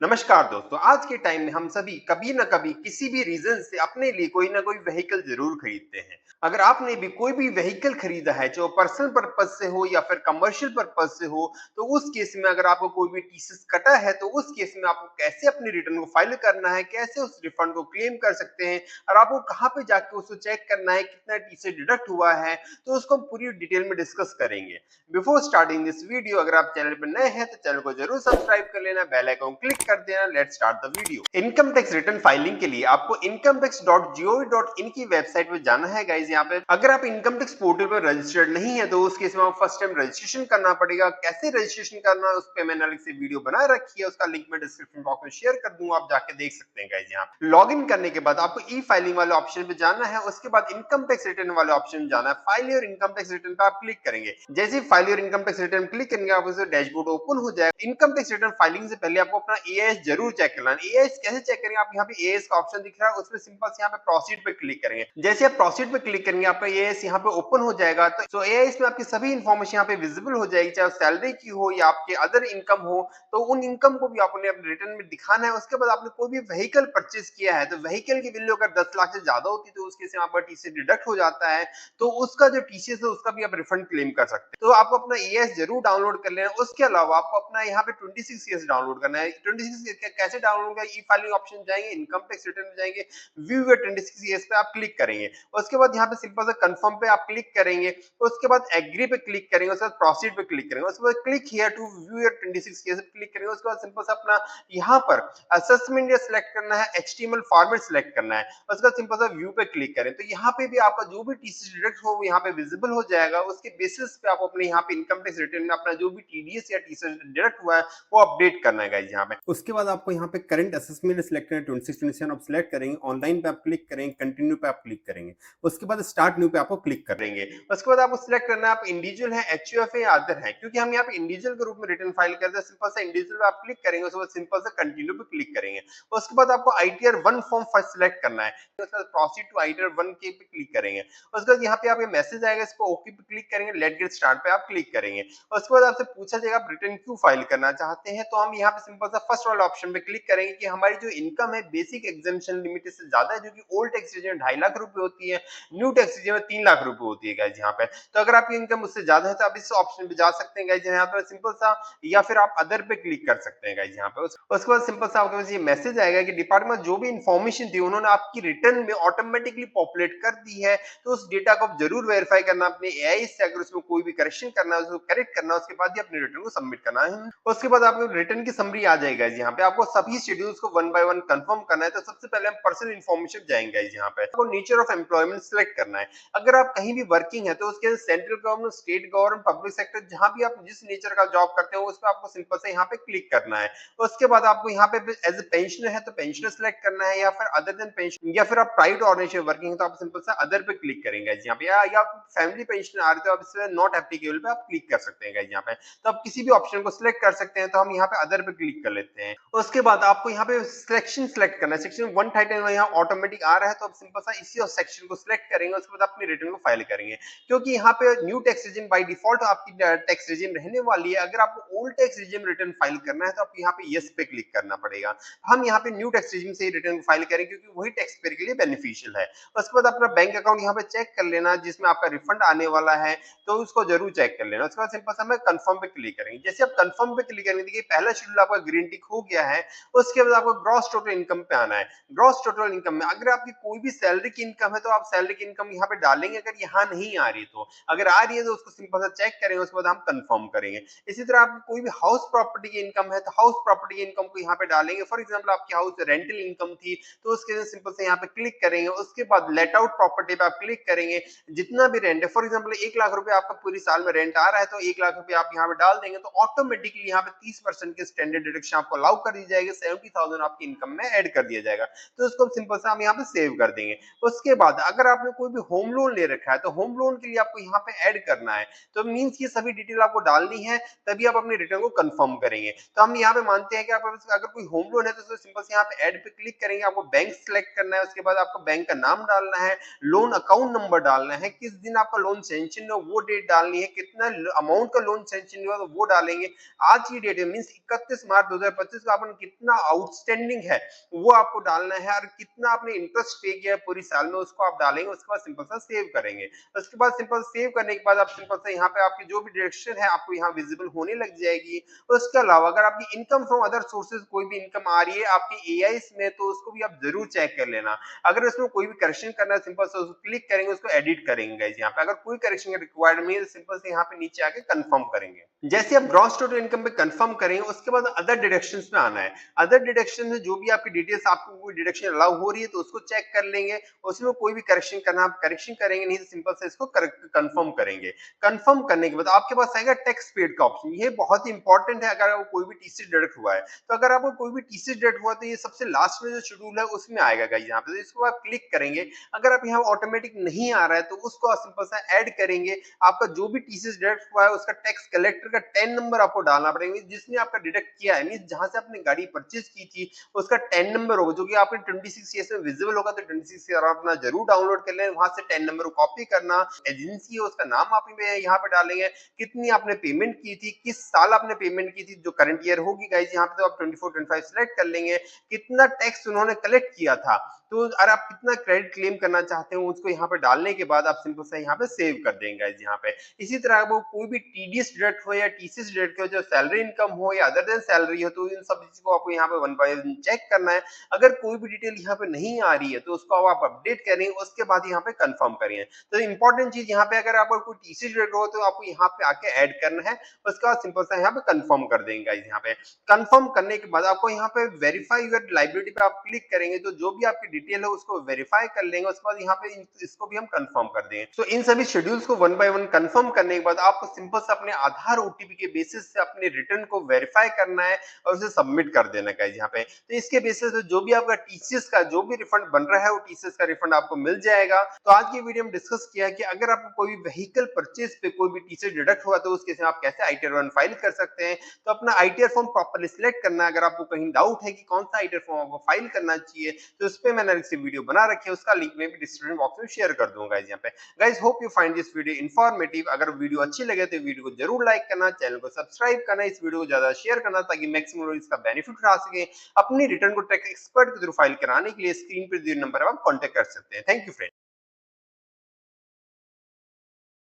नमस्कार दोस्तों, आज के टाइम में हम सभी कभी न कभी किसी भी रीज़न से अपने लिए कोई न कोई व्हीकल ज़रूर खरीदते हैं। अगर आपने भी कोई भी व्हीकल खरीदा है, चाहे वो पर्सनल पर्पज़ से हो या फिर कमर्शियल पर्पज़ से हो, तो उस केस में अगर आपको कोई भी टीसीएस कटा है, तो उस केस में आपको कैसे अपनी रिटर्न को फाइल करना है, कैसे उस रिफंड को क्लेम कर सकते हैं और आपको कहाँ पे जाके उसको चेक करना है, कितना टीसीएस डिडक्ट हुआ है, तो उसको हम पूरी डिटेल में डिस्कस करेंगे। बिफोर स्टार्टिंग दिस वीडियो अगर आप चैनल पर नए हैं तो चैनल को जरूर सब्सक्राइब कर लेना, बेल आइकन क्लिक कर देना। Let's start the video. Income tax return filing के लिए आपको incometax.gov.in की वेबसाइट पे जाना है गाइस। यहाँ पे अगर आप इनकम टैक्स पोर्टल पर रजिस्टर्ड नहीं है तो उस केस में आपको फर्स्ट टाइम रजिस्ट्रेशन करना पड़ेगा। कैसे रजिस्ट्रेशन करना है उस पे मैंने अलग से वीडियो बना रखी है, उसका लिंक मैं डिस्क्रिप्शन बॉक्स में शेयर कर दूंगा, आप जाके देख सकते हैं गाइस। यहाँ लॉग इन करने के बाद आपको ई फाइलिंग वाले ऑप्शन पे जाना है, उसके बाद इनकम टैक्स रिटर्न वाले ऑप्शन में जाना है। File your income tax return पे आप क्लिक करेंगे। जैसे file your income tax return click करेंगे आपको डैशबोर्ड ओपन हो जाएगा। इनकम टैक्स रिटर्न फाइलिंग से पहले आपको अपना एआईएस जरूर चेक करना है। एआईएस कैसे चेक करेंगे? आप यहाँ पे एआईएस का ऑप्शन दिख रहा है, उसमें सिंपल से यहाँ पे प्रोसीड पे क्लिक करेंगे। जैसे आप प्रोसीड पे क्लिक करेंगे आपका एआईएस यहाँ पे ओपन हो जाएगा। तो एआईएस में आपकी सभी इंफॉर्मेशन यहाँ पे विजिबल हो जाएगी, चाहे सैलरी की हो या आपके अदर इनकम हो, तो उन इनकम को भी आपने अपने रिटर्न में दिखाना है। उसके बाद आपने कोई भी व्हीकल परचेज किया है तो व्हीकल की वैल्यू अगर 10 लाख से ज्यादा होती है तो उसके से आपका टीसीएस डिडक्ट हो जाता है, तो उसका जो टीसीएस है उसका भी आप रिफंड क्लेम कर सकते हैं। तो आपको अपना ईएस जरूर डाउनलोड कर लेना। उसके अलावा आपको अपना यहाँ पे 26 ईएस डाउनलोड करना है। 26 कैसे डाउनलोड करना? ई फाइलिंग ऑप्शन जाएंगे, इनकम टैक्स रिटर्न में जाएंगे, व्यू योर 26 ईएस पे आप क्लिक करेंगे। उसके बाद यहाँ पे सिंपल से कंफर्म पे आप क्लिक करेंगे। उसके बाद एग्री पे क्लिक करेंगे, उसके बाद प्रोसीड पे क्लिक करेंगे, उसके बाद click here to view your 26 AS पे क्लिक करेंगे। उसके बाद सिंपल से अपना यहाँ पर असेसमेंट सिलेक्ट करना है, एचटीएमएल फॉर्मेट सिलेक्ट करना है। उसके बाद सिंपल सा व्यू पे क्लिक करें तो यहाँ पे भी आपका जो भी टीसीएस डिडक्ट हो वो यहाँ पे विजिबल हो जाएगा। उसके बेसिस पे आप अपने यहाँ पे इनकम टैक्स रिटर्न में अपना जो भी टीडीएस या टीसीएस डिडक्ट हुआ है वो अपडेट करना है गाइस। यहाँ पे उसके बाद आपको यहाँ पे करंट असेसमेंट सिलेक्ट करना है, 26-27 आप सिलेक्ट करेंगे। ऑनलाइन पे आप क्लिक करेंगे, कंटिन्यू पे आप क्लिक करेंगे, उसके बाद स्टार्ट न्यू पे आपको क्लिक करेंगे। उसके बाद आपको सिलेक्ट करना है आप इंडिविजुअल है, एचयूएफ है या अदर है। क्योंकि हम यहाँ पे इंडिविजुअल के रूप में रिटर्न फाइल करते हैं, सिंपल सा इंडिविजुअल पे आप क्लिक करेंगे, उसके बाद सिंपल सा कंटिन्यू पे क्लिक करेंगे। उसके बाद आपको आईटीआर 1 फॉर्म फर्स्ट सिलेक्ट करना है, उसके बाद प्रोसीड टू आईटीआर 1 के पे क्लिक करेंगे। उसके बाद यहाँ पे आपको मैसेज आएगा, इस पे ओके पे क्लिक करेंगे, लेट गेट स्टार्ट पे आप क्लिक करेंगे। उसके बाद आपसे पूछा जाएगा आप रिटर्न क्यों फाइल करना चाहते हैं, तो हम यहाँ पे सिंपल सा फर्स्ट वाला ऑप्शन पे क्लिक करेंगे कि हमारी जो इनकम है बेसिक एग्जेम्पशन लिमिट से ज्यादा है, जो कि ओल्ड टैक्स रीजन में 2.5 लाख रुपए होती है, न्यू टैक्स रीजन में 3 लाख रुपए होती है गाइस। यहाँ पे तो अगर आपकी इनकम उससे ज्यादा है तो आप इस ऑप्शन पे जा सकते हैं गाइस। यहाँ पे सिंपल सा या फिर आप अदर पे क्लिक कर सकते हैं गाइस। यहाँ पे उसके बाद सिंपल सा आपके पास ये मैसेज आएगा कि डिपार्टमेंट जो भी इंफॉर्मेशन थी उन्होंने आपकी रिटर्न में ऑटोमेटिकली पॉपुलेट कर दी है, तो उस डेटा को आप जरूर वेरीफाई करना अपने एआई से। अगर उसमें कोई भी करेक्शन करना है उसको करेक्ट करना है, उसके बाद ही अपने रिटर्न को सबमिट करना है। उसके बाद आपको रिटर्न की समरी आ जाएगा। यहाँ पे आपको सभी शेड्यूल्स को वन बाय वन कंफर्म करना है। तो सबसे पहले हम पर्सनल इन्फॉर्मेशन जाएंगे। यहाँ पे आपको नेचर ऑफ एम्प्लॉयमेंट सिलेक्ट करना है। अगर आप कहीं भी वर्किंग है तो उसके central government, state government, public sector, जहां भी आप जिस नेचर का जॉब करते हो उस पर आपको सिंपल से यहाँ पे क्लिक करना है। उसके बाद आपको यहाँ पे एज ए पेंशनर है तो पेंशनर सिलेक्ट करना है, या फिर अदर देन पेंशन, या फिर आप प्राइवेट ऑर्गेनाइजेशन वर्किंग है तो आप सिंपल से अदर पे क्लिक करेंगे यहाँ पे, या आप फैमिली पेंशन आ रहे तो आप इसमें नॉट एप्लीकेबल पे आप क्लिक कर सकते हैं यहाँ पे। तो आप किसी भी ऑप्शन को सिलेक्ट कर सकते हैं। तो हम यहाँ पे अदर पे क्लिक कर लेते हैं। उसके बाद आपको यहाँ पे सेक्शन सिलेक्ट करना है। सेक्शन 1 यहाँ ऑटोमेटिक आ रहा है तो आप सिंपल सा इसी सेक्शन को सिलेक्ट करेंगे। उसके बाद अपनी रिटर्न को फाइल करेंगे। क्योंकि यहाँ पे new tax regime by default आपकी टैक्स रिजिम रहने वाली है, अगर आपको old tax regime return file करना है तो आपको यहाँ पे यस पे क्लिक करना पड़ेगा। हम यहाँ पे न्यू टैक्स रिजिम से ही रिटर्न फाइल करें क्योंकि वही टैक्स पेयर के लिए बेनिफिशियल है। उसके बाद अपना बैंक अकाउंट यहाँ पे चेक कर लेना जिसमें आपका रिफंड आने वाला है, तो उसको जरूर चेक कर लेना। उसके बाद सिंपल सा हमें कंफर्म पे क्लिक करेंगे। जैसे आप कंफर्म पे क्लिक करेंगे, देखिए पहला शेड्यूल आपका ग्रीन टिक हो गया है। उसके बाद आपको ग्रॉस टोटल इनकम पे आना है। ग्रॉस टोटल इनकम में अगर आपकी कोई भी सैलरी की इनकम है तो आप सैलरी की इनकम यहाँ पे डालेंगे। अगर यहाँ नहीं आ रही तो, अगर आ रही है तो उसको सिंपल सा चेक करेंगे, उसके बाद हम कंफर्म करेंगे। इसी तरह आपकी कोई भी हाउस प्रॉपर्टी की इनकम है तो हाउस प्रॉपर्टी की इनकम को यहाँ पे डालेंगे। फॉर एग्जाम्पल आपकी हाउस रेंटल इनकम थी तो उसके सिंपल से यहाँ पे क्लिक करेंगे। उसके बाद लेट आउट प्रॉपर्टी पे आप क्लिक करेंगे। जितना भी रेंट है, फॉर एग्जाम्पल 1 लाख रुपए आपका पूरी साल में रेंट आ रहा है तो 1 लाख रुपए आप यहाँ पे डाल देंगे तो ऑटोमेटिकली यहाँ पे 30% की स्टैंडर्ड डिडक्शन आपको अलाउ कर दी जाएगी। 70,000 आपकी इनकम में ऐड कर दिया जाएगा। तो उसको सिंपल से हम यहाँ पे सेव कर देंगे। उसके बाद अगर आपने कोई भी होम लोन ले रखा है तो होम लोन के लिए आपको यहाँ पे ऐड करना है। तो मींस ये सभी डिटेल आपको डालनी है, तभी आप अपनी रिटर्न को कंफर्म करेंगे। तो हम यहाँ पे मानते हैं कि आप अगर कोई होम लोन है तो सिंपल से यहाँ पे ऐड पे क्लिक करेंगे। आपको बैंक सिलेक्ट करना है। उसके बाद आपको बैंक का नाम डालना है, लोन अकाउंट नंबर डालना है, किस दिन आपका लोन सैंक्शन हो वो डेट डालनी है, कितना अमाउंट का लोन सैंक्शन हुआ तो वो डालेंगे। आज की डेट है मींस 31 मार्च परचेज का आपने कितना आउटस्टैंडिंग है वो आपको डालना है, और कितना आपने इंटरेस्ट पे किया है पूरी साल में उसको आप डालेंगे। उसके बाद सिंपल सा सेव करेंगे। उसके बाद सिंपल सेव करने के बाद आप सिंपल से यहाँ पे आपकी जो भी डायरेक्शन है आपको यहाँ विजिबल होने लग जाएगी। उसके अलावा अगर आपकी इनकम फ्रॉम अदर सोर्सेज कोई भी इनकम आ रही है आपकी एआई में, तो उसको भी आप जरूर चेक कर लेना। अगर उसमें कोई भी करेक्शन करना है सिंपल से उसको क्लिक करेंगे, उसको एडिट करेंगे गाइस। यहाँ पे अगर कोई करेक्शन रिक्वायर्ड नहीं है सिंपल से यहाँ पे नीचे आके कंफर्म करेंगे। जैसे आप ग्रॉस टोटल इनकम पे कंफर्म करेंगे उसके बाद अदर डिडक्शंस में आना है। अदर डिडक्शन में जो भी आपकी डिटेल्स आपको कोई डिडक्शन अलाउ हो रही है तो उसको चेक कर लेंगे। उसमें कोई भी करेक्शन करना आप करेक्शन करेंगे, नहीं तो सिंपल से इसको कंफर्म करेंगे। कंफर्म करने के बाद आपके पास आएगा टैक्स पेड का ऑप्शन। ये बहुत ही इंपॉर्टेंट है अगर कोई भी टीसी डिडक्ट हुआ है। तो अगर आपको कोई भी टीसी डिडक्ट हुआ तो ये सबसे लास्ट में जो शेड्यूल है उसमें आएगा गाइस। यहाँ पे तो इसको आप क्लिक करेंगे। अगर आप यहाँ ऑटोमेटिक नहीं आ रहा है तो उसको आप सिंपल सा ऐड करेंगे। आपका जो भी टीसी डिडक्ट हुआ है उसका टैक्स कलेक्टर का 10 नंबर आपको डालना पड़ेगा। जिसने आपका डिडक्ट किया है मींस जहां से आपने गाड़ी परचेज की थी उसका 10 नंबर होगा, जो कि आपके 26 ईयर्स में विजिबल होगा। तो 26 ईयर अपना जरूर डाउनलोड कर लें, वहां से 10 नंबर को कॉपी करना। एजेंसी है उसका नाम आप यहाँ पे डालेंगे, कितनी आपने पेमेंट की थी, किस साल आपने पेमेंट की थी, जो करंट ईयर होगी गाइस। यहाँ पे तो आप 24-25 सिलेक्ट कर लेंगे। कितना टैक्स उन्होंने कलेक्ट किया था, तो अगर आप कितना क्रेडिट क्लेम करना चाहते हो उसको यहाँ पे डालने के बाद आप सिंपल से यहाँ पे सेव कर देंगे गाइस। यहाँ पे इसी तरह वो कोई भी टीडीएस डिडक्ट हो या टीसीएस डिडक्ट हो, जो सैलरी इनकम हो या अदर देन सैलरी हो, तो इन सब चीज को आपको यहाँ पे वन बाय वन चेक करना है। अगर कोई भी डिटेल यहाँ पे नहीं आ रही है तो उसको आप अपडेट करेंगे, उसके बाद यहाँ पे कंफर्म करिए। तो इंपॉर्टेंट चीज यहाँ पे अगर आपको कोई टीसी डिडक्ट हो तो आपको यहाँ पे आके ऐड करना है। उसका सिंपल सा यहाँ पे कंफर्म कर देंगे गाइस। यहाँ पे कंफर्म करने के बाद आपको यहाँ पे वेरीफाई योर लाइबिलिटी पे आप क्लिक करेंगे तो जो भी आपकी डिटेल है उसको वेरीफाई कर लेंगे। उसके बाद यहाँ पे इसको भी हम कंफर्म कर देंगे। तो इन सभी शेड्यूल्स को वन बाय वन कंफर्म करने के बाद आपको सिंपल से अपने आधार ओटीपी के बेसिस से अपने रिटर्न को वेरीफाई करना है और उसे सबमिट कर देना है यहाँ पे। तो इसके बेसिस पे जो भी आपका टीसीएस का जो भी रिफंड बन रहा है वो टीसीएस का रिफंड आपको मिल जाएगा। तो आज की वीडियो में डिस्कस किया कि अगर आपको कोई भी व्हीकल परचेज पे कोई भी टीसीएस डिडक्ट हुआ तो उस केस में आप कैसे आईटीआर वन फाइल कर सकते हैं। तो अपना आईटीआर फॉर्म प्रॉपर्ली सिलेक्ट करना है। अगर आपको कहीं डाउट है कि कौन सा आईटीआर फॉर्म आपको फाइल करना चाहिए तो उस पे मैंने अलग से वीडियो बना रखी है, उसका लिंक मैं भी डिस्क्रिप्शन बॉक्स में शेयर कर दूंगा यहाँ पे। Guys hope you find this video informative. अगर वीडियो अच्छी लगे तो वीडियो को जरूर लाइक करना, चैनल को सब्सक्राइब करना, इस वीडियो को ज्यादा शेयर करना ताकि मैक्सिमम लोग इसका बेनिफिट उठा सके। अपनी रिटर्न को टैक्स एक्सपर्ट के थ्रू फाइल कराने के लिए स्क्रीन पर दिए नंबर पर आप कांटेक्ट कर सकते हैं। Thank you friend.